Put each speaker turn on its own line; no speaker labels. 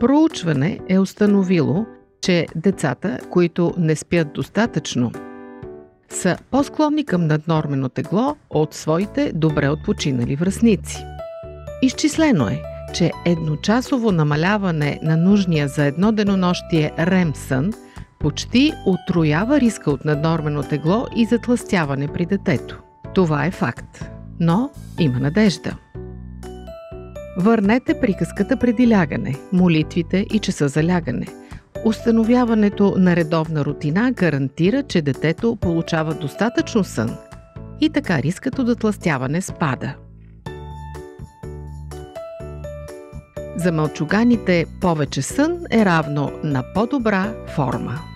Проучване е установило, че децата, които не спят достатъчно, са по-склонни към наднормено тегло от своите добре отпочинали връстници. Изчислено е, че едночасово намаляване на нужния за едно денонощие REM сън почти утроява риска от наднормено тегло и затлъстяване при детето. Това е факт, но има надежда. Върнете приказката преди лягане, молитвите и часа за лягане. Установяването на редовна рутина гарантира, че детето получава достатъчно сън и така рискът от затлъстяване спада. За мълчуганите повече сън е равно на по-добра форма.